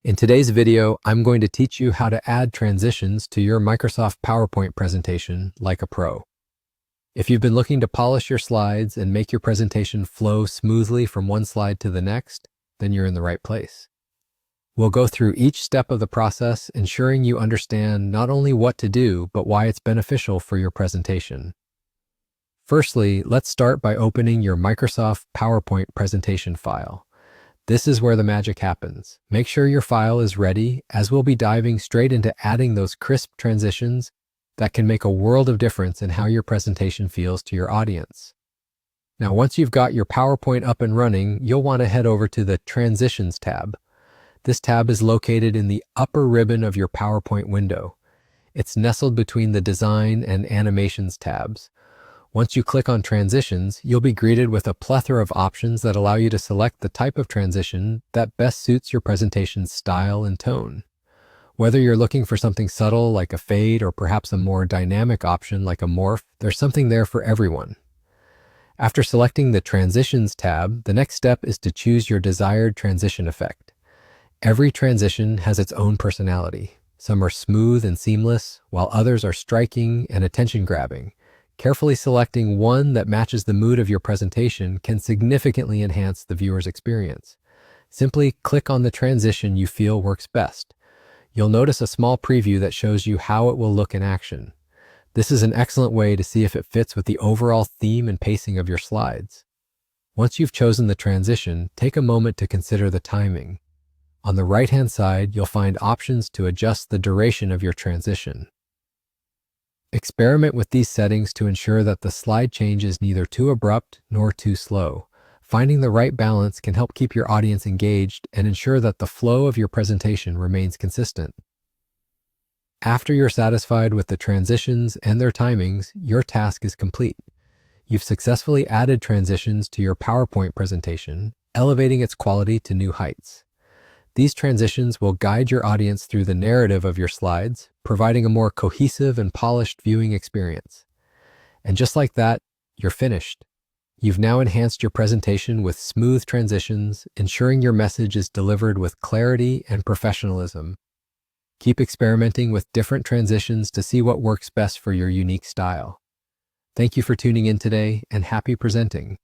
In today's video, I'm going to teach you how to add transitions to your Microsoft PowerPoint presentation like a pro. If you've been looking to polish your slides and make your presentation flow smoothly from one slide to the next, then you're in the right place. We'll go through each step of the process, ensuring you understand not only what to do, but why it's beneficial for your presentation. Firstly, let's start by opening your Microsoft PowerPoint presentation file. This is where the magic happens. Make sure your file is ready, as we'll be diving straight into adding those crisp transitions that can make a world of difference in how your presentation feels to your audience. Now, once you've got your PowerPoint up and running, you'll want to head over to the Transitions tab. This tab is located in the upper ribbon of your PowerPoint window. It's nestled between the Design and Animations tabs. Once you click on Transitions, you'll be greeted with a plethora of options that allow you to select the type of transition that best suits your presentation's style and tone. Whether you're looking for something subtle like a fade or perhaps a more dynamic option like a morph, there's something there for everyone. After selecting the Transitions tab, the next step is to choose your desired transition effect. Every transition has its own personality. Some are smooth and seamless, while others are striking and attention-grabbing. Carefully selecting one that matches the mood of your presentation can significantly enhance the viewer's experience. Simply click on the transition you feel works best. You'll notice a small preview that shows you how it will look in action. This is an excellent way to see if it fits with the overall theme and pacing of your slides. Once you've chosen the transition, take a moment to consider the timing. On the right-hand side, you'll find options to adjust the duration of your transition. Experiment with these settings to ensure that the slide change is neither too abrupt nor too slow. Finding the right balance can help keep your audience engaged and ensure that the flow of your presentation remains consistent. After you're satisfied with the transitions and their timings, your task is complete. You've successfully added transitions to your PowerPoint presentation, elevating its quality to new heights. These transitions will guide your audience through the narrative of your slides, providing a more cohesive and polished viewing experience. And just like that, you're finished. You've now enhanced your presentation with smooth transitions, ensuring your message is delivered with clarity and professionalism. Keep experimenting with different transitions to see what works best for your unique style. Thank you for tuning in today, and happy presenting.